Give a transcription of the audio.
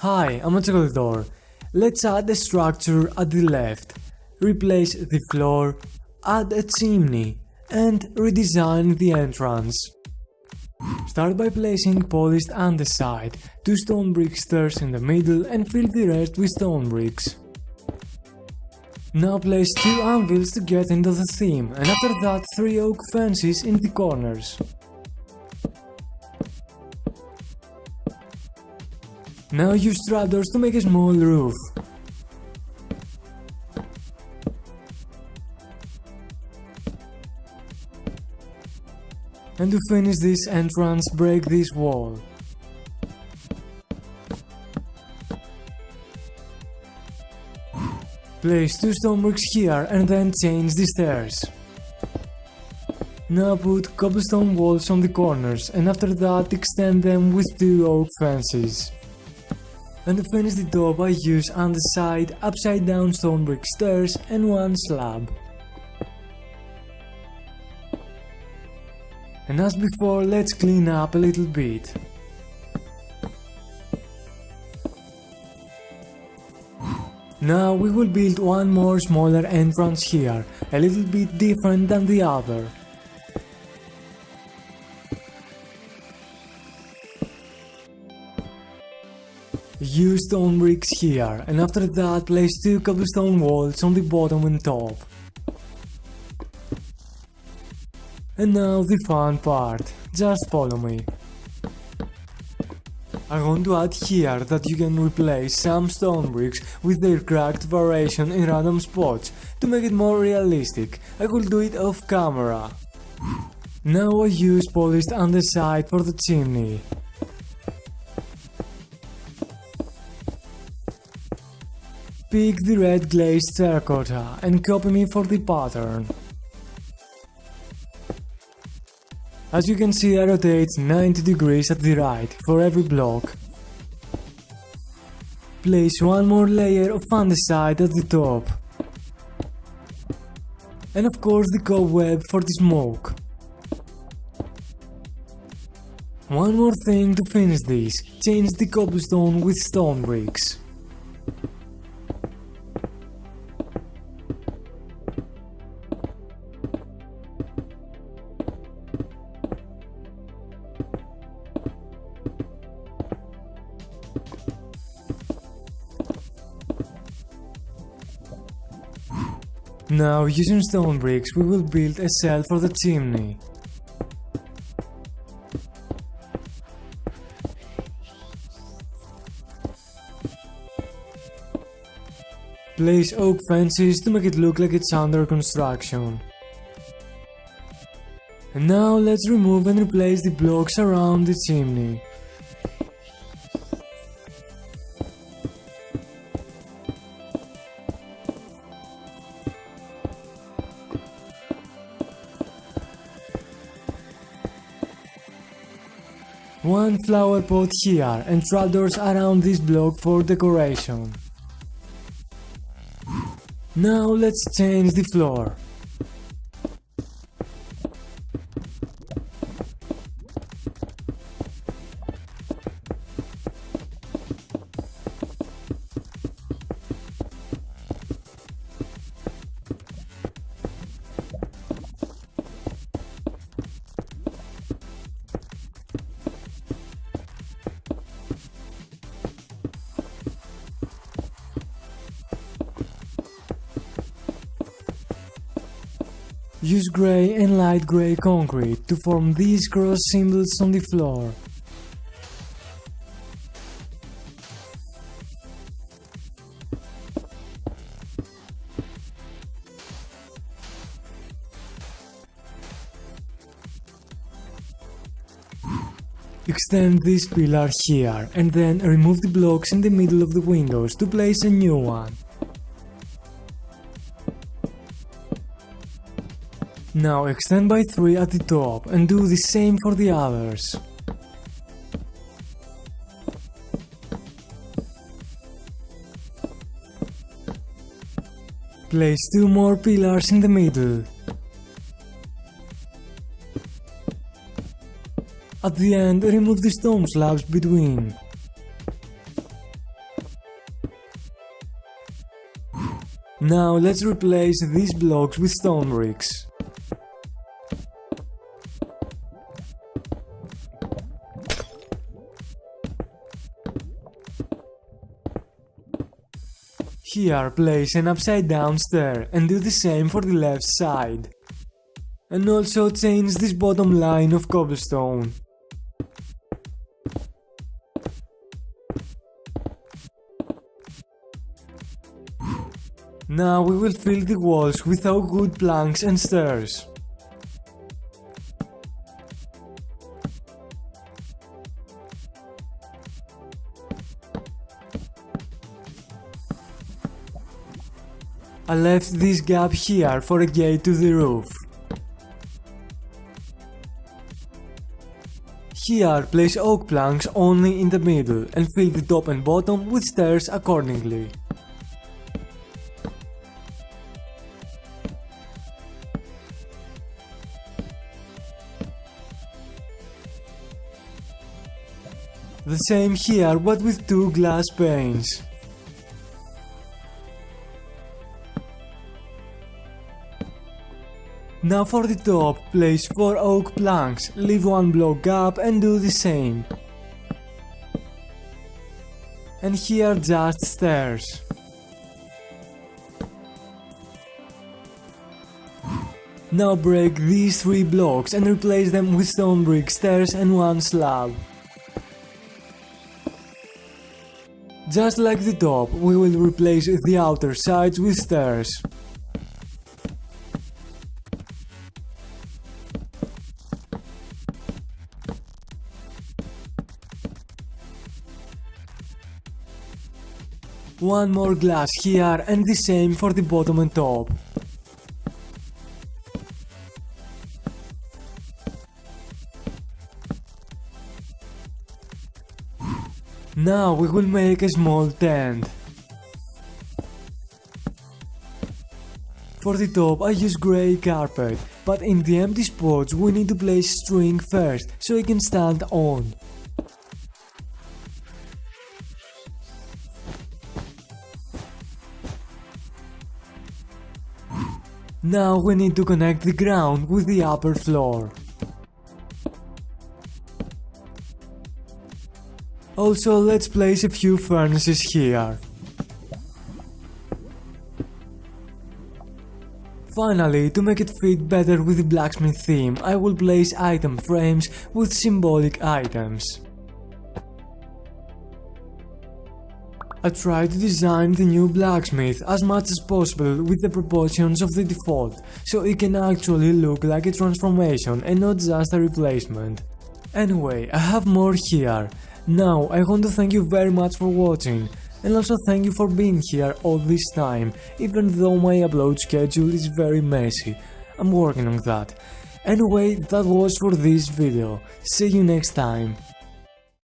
Hi, I'm a door. Let's add a structure at the left, replace the floor, add a chimney, and redesign the entrance. Start by placing polished andesite, 2 stone brick stairs in the middle and fill the rest with stone bricks. Now place 2 anvils to get into the theme, and after that 3 oak fences in the corners. Now use trapdoors to make a small roof. And to finish this entrance, break this wall. Place 2 stone bricks here and then change the stairs. Now put cobblestone walls on the corners and after that extend them with 2 oak fences. And to finish the top I use andesite, upside down stone brick stairs and 1 slab. And as before, let's clean up a little bit. Now we will build one more smaller entrance here, a little bit different than the other. Use stone bricks here, and after that place 2 cobblestone walls on the bottom and top. And now the fun part, just follow me. I want to add here that you can replace some stone bricks with their cracked variation in random spots to make it more realistic. I will do it off camera. Now I use polished andesite for the chimney. Pick the red glazed terracotta and copy me for the pattern. As you can see, I rotate 90 degrees at the right for every block. Place 1 more layer of andesite at the top. And of course the cobweb for the smoke. One more thing to finish this, change the cobblestone with stone bricks. Now, using stone bricks, we will build a cell for the chimney. Place oak fences to make it look like it's under construction. And now let's remove and replace the blocks around the chimney. One flower pot here and trapdoors around this block for decoration. Now let's change the floor. Use grey and light grey concrete to form these cross symbols on the floor. Extend this pillar here and then remove the blocks in the middle of the windows to place a new one. Now extend by 3 at the top and do the same for the others. Place 2 more pillars in the middle. At the end, remove the stone slabs between. Now let's replace these blocks with stone bricks. Here place an upside down stair and do the same for the left side. And also change this bottom line of cobblestone. Now we will fill the walls with oak wood planks and stairs. I left this gap here for a gate to the roof. Here place oak planks only in the middle and fill the top and bottom with stairs accordingly. The same here but with 2 glass panes. Now for the top, place 4 oak planks, leave 1 block gap and do the same. And here just stairs. Now break these 3 blocks and replace them with stone brick stairs and 1 slab. Just like the top, we will replace the outer sides with stairs. One more glass here and the same for the bottom and top. Now we will make a small tent. For the top I use grey carpet, but in the empty spots we need to place string first so it can stand on. Now we need to connect the ground with the upper floor. Also, let's place a few furnaces here. Finally, to make it fit better with the blacksmith theme, I will place item frames with symbolic items. I tried to design the new blacksmith as much as possible with the proportions of the default, so it can actually look like a transformation and not just a replacement. Anyway, I have more here. Now, I want to thank you very much for watching, and also thank you for being here all this time, even though my upload schedule is very messy. I'm working on that. Anyway, that was for this video. See you next time.